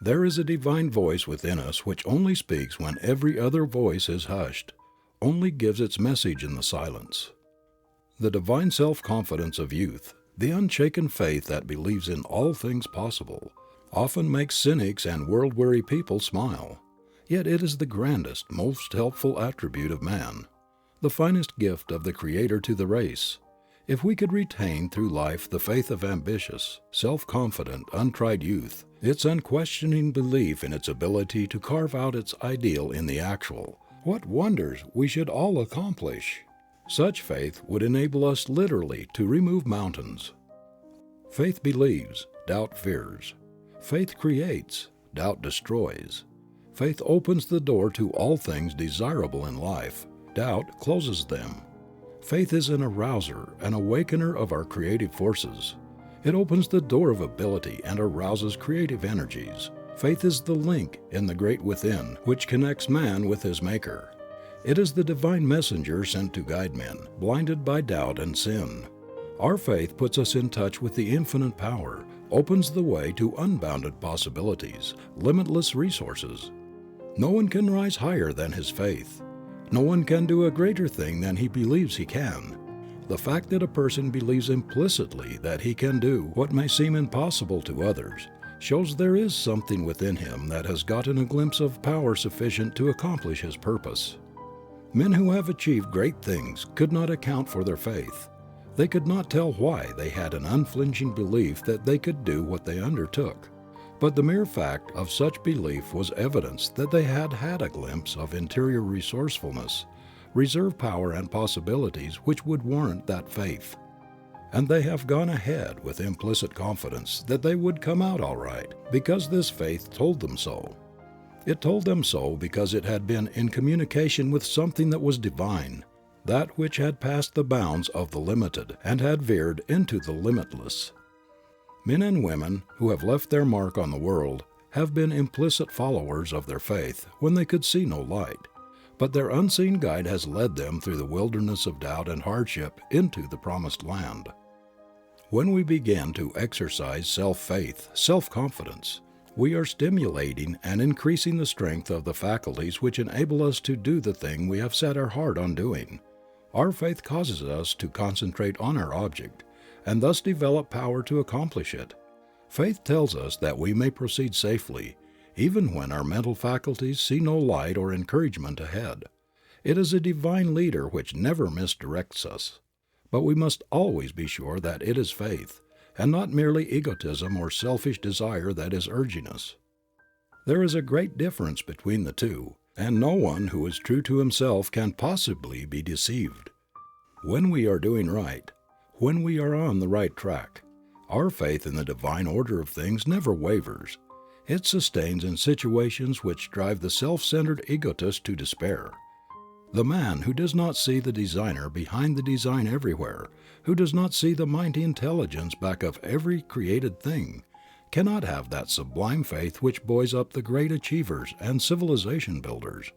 There is a divine voice within us which only speaks when every other voice is hushed, only gives its message in the silence. The divine self-confidence of youth, the unshaken faith that believes in all things possible, often makes cynics and world-weary people smile. Yet it is the grandest, most helpful attribute of man, the finest gift of the Creator to the race. If we could retain through life the faith of ambitious, self-confident, untried youth, its unquestioning belief in its ability to carve out its ideal in the actual, what wonders we should all accomplish! Such faith would enable us literally to remove mountains. Faith believes, doubt fears. Faith creates, doubt destroys. Faith opens the door to all things desirable in life. Doubt closes them. Faith is an arouser, an awakener of our creative forces. It opens the door of ability and arouses creative energies. Faith is the link in the great within which connects man with his Maker. It is the divine messenger sent to guide men, blinded by doubt and sin. Our faith puts us in touch with the infinite power, opens the way to unbounded possibilities, limitless resources. No one can rise higher than his faith. No one can do a greater thing than he believes he can. The fact that a person believes implicitly that he can do what may seem impossible to others shows there is something within him that has gotten a glimpse of power sufficient to accomplish his purpose. Men who have achieved great things could not account for their faith. They could not tell why they had an unflinching belief that they could do what they undertook. But the mere fact of such belief was evidence that they had had a glimpse of interior resourcefulness, reserve power and possibilities which would warrant that faith. And they have gone ahead with implicit confidence that they would come out all right, because this faith told them so. It told them so because it had been in communication with something that was divine, that which had passed the bounds of the limited and had veered into the limitless. Men and women who have left their mark on the world have been implicit followers of their faith when they could see no light, but their unseen guide has led them through the wilderness of doubt and hardship into the promised land. When we begin to exercise self-faith, self-confidence, we are stimulating and increasing the strength of the faculties which enable us to do the thing we have set our heart on doing. Our faith causes us to concentrate on our object, and thus develop power to accomplish it. Faith tells us that we may proceed safely, even when our mental faculties see no light or encouragement ahead. It is a divine leader which never misdirects us. But we must always be sure that it is faith, and not merely egotism or selfish desire that is urging us. There is a great difference between the two, and no one who is true to himself can possibly be deceived. When we are doing right, when we are on the right track, our faith in the divine order of things never wavers. It sustains in situations which drive the self-centered egotist to despair. The man who does not see the designer behind the design everywhere, who does not see the mighty intelligence back of every created thing, cannot have that sublime faith which buoys up the great achievers and civilization builders.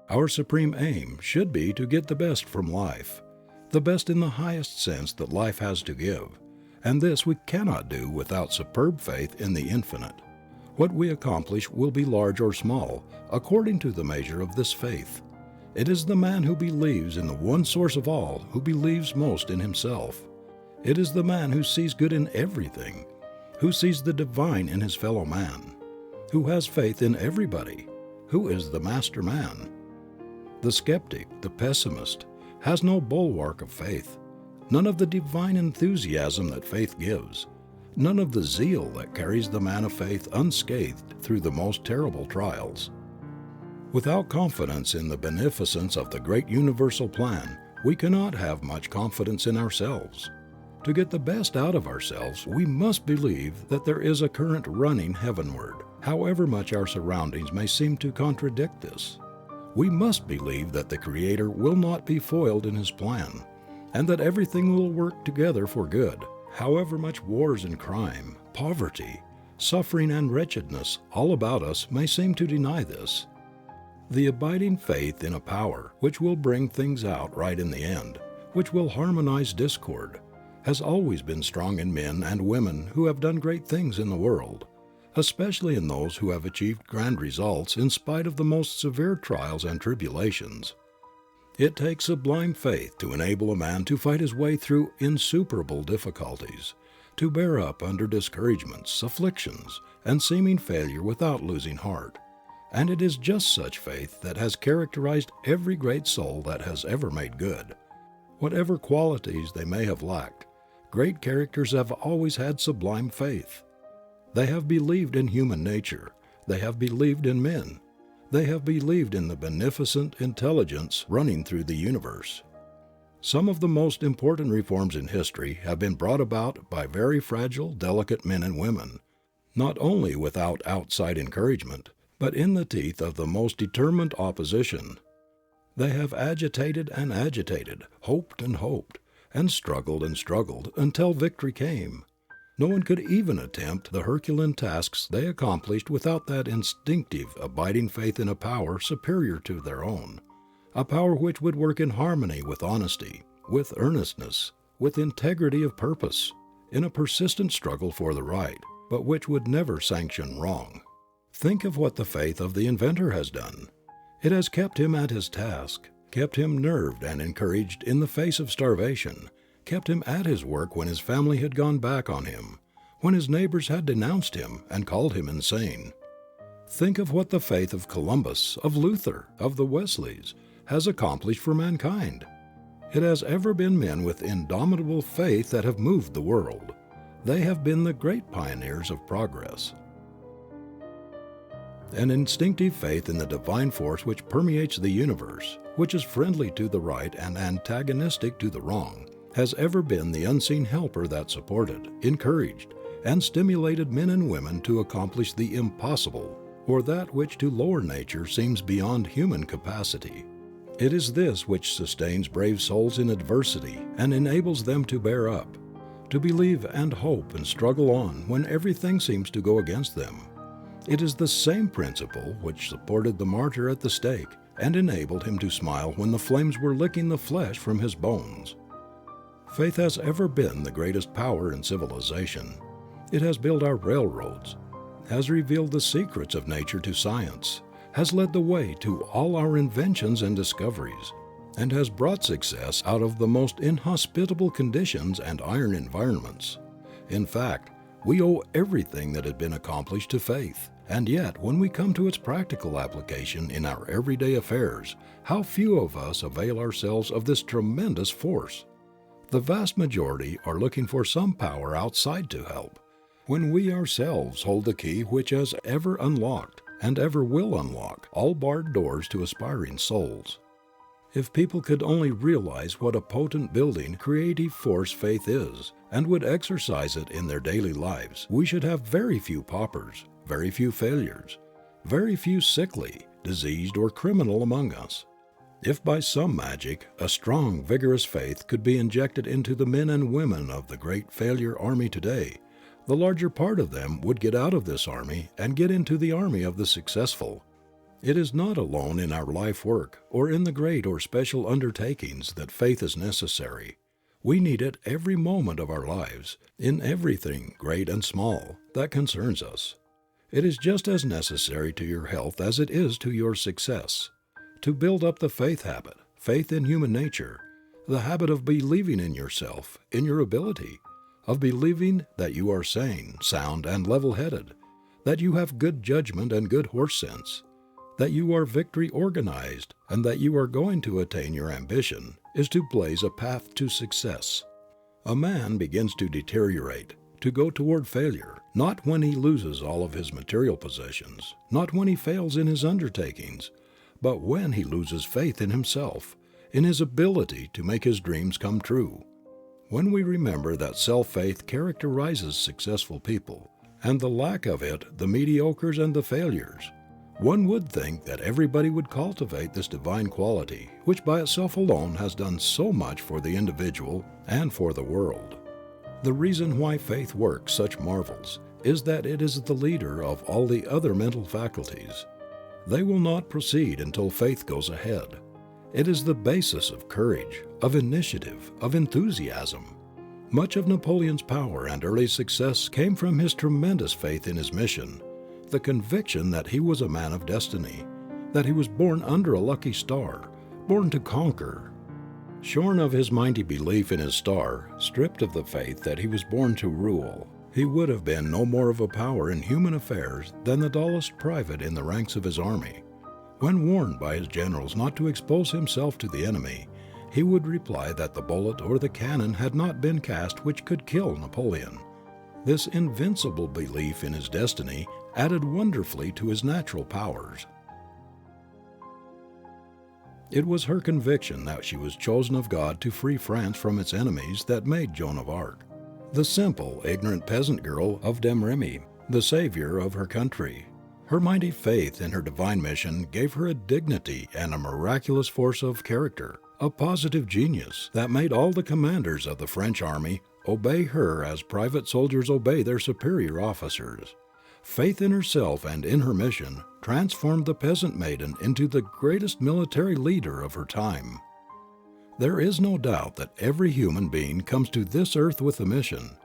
Our supreme aim should be to get the best from life, the best in the highest sense that life has to give, and this we cannot do without superb faith in the infinite. What we accomplish will be large or small, according to the measure of this faith. It is the man who believes in the one source of all who believes most in himself. It is the man who sees good in everything, who sees the divine in his fellow man, who has faith in everybody, who is the master man. The skeptic, the pessimist, has no bulwark of faith, none of the divine enthusiasm that faith gives, none of the zeal that carries the man of faith unscathed through the most terrible trials. Without confidence in the beneficence of the great universal plan, we cannot have much confidence in ourselves. To get the best out of ourselves, we must believe that there is a current running heavenward, however much our surroundings may seem to contradict this. We must believe that the Creator will not be foiled in His plan, and that everything will work together for good, however much wars and crime, poverty, suffering and wretchedness all about us may seem to deny this. The abiding faith in a power which will bring things out right in the end, which will harmonize discord, has always been strong in men and women who have done great things in the world. especially in those who have achieved grand results in spite of the most severe trials and tribulations. It takes sublime faith to enable a man to fight his way through insuperable difficulties, to bear up under discouragements, afflictions, and seeming failure without losing heart. And it is just such faith that has characterized every great soul that has ever made good. Whatever qualities they may have lacked, great characters have always had sublime faith. They have believed in human nature. They have believed in men. They have believed in the beneficent intelligence running through the universe. Some of the most important reforms in history have been brought about by very fragile, delicate men and women, not only without outside encouragement, but in the teeth of the most determined opposition. They have agitated and agitated, hoped and struggled until victory came. No one could even attempt the Herculean tasks they accomplished without that instinctive, abiding faith in a power superior to their own, a power which would work in harmony with honesty, with earnestness, with integrity of purpose, in a persistent struggle for the right, but which would never sanction wrong. Think of what the faith of the inventor has done. It has kept him at his task, kept him nerved and encouraged in the face of starvation, kept him at his work when his family had gone back on him, when his neighbors had denounced him and called him insane. Think of what the faith of Columbus, of Luther, of the Wesleys has accomplished for mankind. It has ever been men with indomitable faith that have moved the world. They have been the great pioneers of progress. An instinctive faith in the divine force which permeates the universe, which is friendly to the right and antagonistic to the wrong, has ever been the unseen helper that supported, encouraged, and stimulated men and women to accomplish the impossible, or that which to lower nature seems beyond human capacity. It is this which sustains brave souls in adversity and enables them to bear up, to believe and hope and struggle on when everything seems to go against them. It is the same principle which supported the martyr at the stake and enabled him to smile when the flames were licking the flesh from his bones. Faith has ever been the greatest power in civilization. It has built our railroads, has revealed the secrets of nature to science, has led the way to all our inventions and discoveries, and has brought success out of the most inhospitable conditions and iron environments. In fact, we owe everything that has been accomplished to faith. And yet, when we come to its practical application in our everyday affairs, how few of us avail ourselves of this tremendous force. The vast majority are looking for some power outside to help, when we ourselves hold the key which has ever unlocked and ever will unlock all barred doors to aspiring souls. If people could only realize what a potent building, creative force faith is, and would exercise it in their daily lives, we should have very few paupers, very few failures, very few sickly, diseased, or criminal among us. If by some magic a strong, vigorous faith could be injected into the men and women of the great failure army today, the larger part of them would get out of this army and get into the army of the successful. It is not alone in our life work or in the great or special undertakings that faith is necessary. We need it every moment of our lives, in everything, great and small, that concerns us. It is just as necessary to your health as it is to your success. To build up the faith habit, faith in human nature, the habit of believing in yourself, in your ability, of believing that you are sane, sound, and level-headed, that you have good judgment and good horse sense, that you are victory organized, and that you are going to attain your ambition, is to blaze a path to success. A man begins to deteriorate, to go toward failure, not when he loses all of his material possessions, not when he fails in his undertakings, but when he loses faith in himself, in his ability to make his dreams come true. When we remember that self-faith characterizes successful people, and the lack of it the mediocres and the failures, one would think that everybody would cultivate this divine quality, which by itself alone has done so much for the individual and for the world. The reason why faith works such marvels is that it is the leader of all the other mental faculties. They will not proceed until faith goes ahead. It is the basis of courage, of initiative, of enthusiasm. Much of Napoleon's power and early success came from his tremendous faith in his mission, the conviction that he was a man of destiny, that he was born under a lucky star, born to conquer. Shorn of his mighty belief in his star, stripped of the faith that he was born to rule, he would have been no more of a power in human affairs than the dullest private in the ranks of his army. When warned by his generals not to expose himself to the enemy, he would reply that the bullet or the cannon had not been cast which could kill Napoleon. This invincible belief in his destiny added wonderfully to his natural powers. It was her conviction that she was chosen of God to free France from its enemies that made Joan of Arc, the simple, ignorant peasant girl of Domremy, the savior of her country. Her mighty faith in her divine mission gave her a dignity and a miraculous force of character, a positive genius that made all the commanders of the French army obey her as private soldiers obey their superior officers. Faith in herself and in her mission transformed the peasant maiden into the greatest military leader of her time. There is no doubt that every human being comes to this earth with a mission.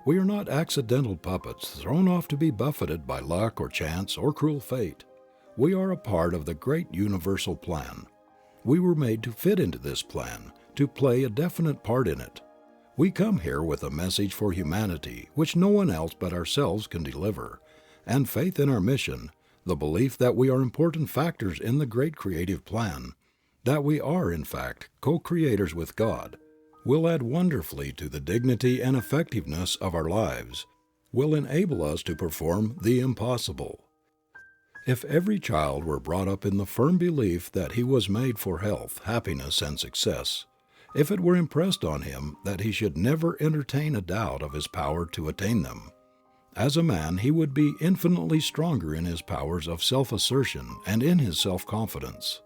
We are not accidental puppets thrown off to be buffeted by luck or chance or cruel fate. We are a part of the great universal plan. We were made to fit into this plan, to play a definite part in it. We come here with a message for humanity which no one else but ourselves can deliver, and faith in our mission, the belief that we are important factors in the great creative plan, that we are, in fact, co-creators with God, will add wonderfully to the dignity and effectiveness of our lives, will enable us to perform the impossible. If every child were brought up in the firm belief that he was made for health, happiness, and success, if it were impressed on him that he should never entertain a doubt of his power to attain them, as a man he would be infinitely stronger in his powers of self-assertion and in his self-confidence.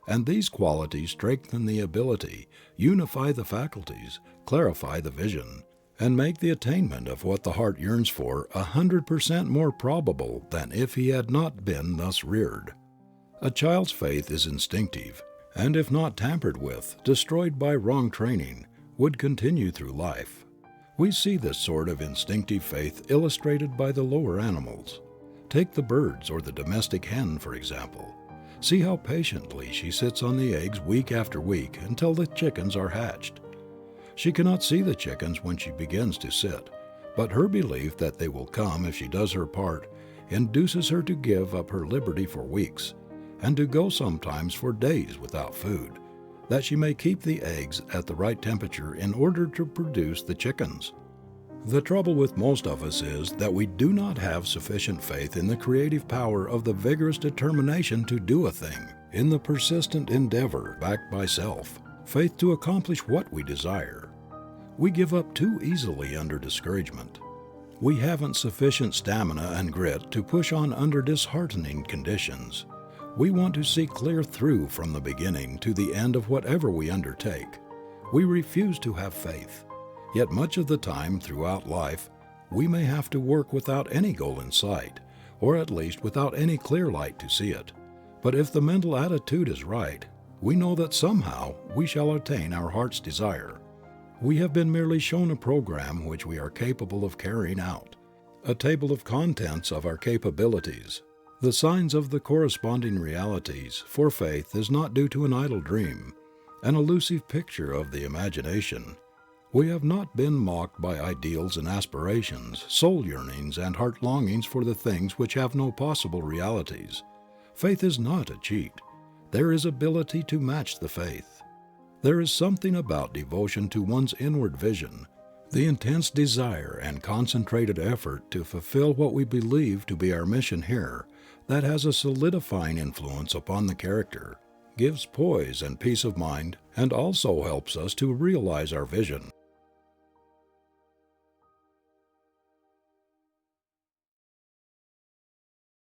And these qualities strengthen the ability, unify the faculties, clarify the vision, and make the attainment of what the heart yearns for 100% more probable than if he had not been thus reared. A child's faith is instinctive, and if not tampered with, destroyed by wrong training, would continue through life. We see this sort of instinctive faith illustrated by the lower animals. Take the birds or the domestic hen, for example. See how patiently she sits on the eggs week after week until the chickens are hatched. She cannot see the chickens when she begins to sit, but her belief that they will come if she does her part induces her to give up her liberty for weeks, and to go sometimes for days without food, that she may keep the eggs at the right temperature in order to produce the chickens. The trouble with most of us is that we do not have sufficient faith in the creative power of the vigorous determination to do a thing, in the persistent endeavor backed by self, faith to accomplish what we desire. We give up too easily under discouragement. We haven't sufficient stamina and grit to push on under disheartening conditions. We want to see clear through from the beginning to the end of whatever we undertake. We refuse to have faith. Yet much of the time throughout life, we may have to work without any goal in sight, or at least without any clear light to see it. But if the mental attitude is right, we know that somehow we shall attain our heart's desire. We have been merely shown a program which we are capable of carrying out, a table of contents of our capabilities. The signs of the corresponding realities, for faith is not due to an idle dream, an elusive picture of the imagination. We have not been mocked by ideals and aspirations, soul yearnings and heart longings for the things which have no possible realities. Faith is not a cheat. There is ability to match the faith. There is something about devotion to one's inward vision, the intense desire and concentrated effort to fulfill what we believe to be our mission here, that has a solidifying influence upon the character, gives poise and peace of mind, and also helps us to realize our vision.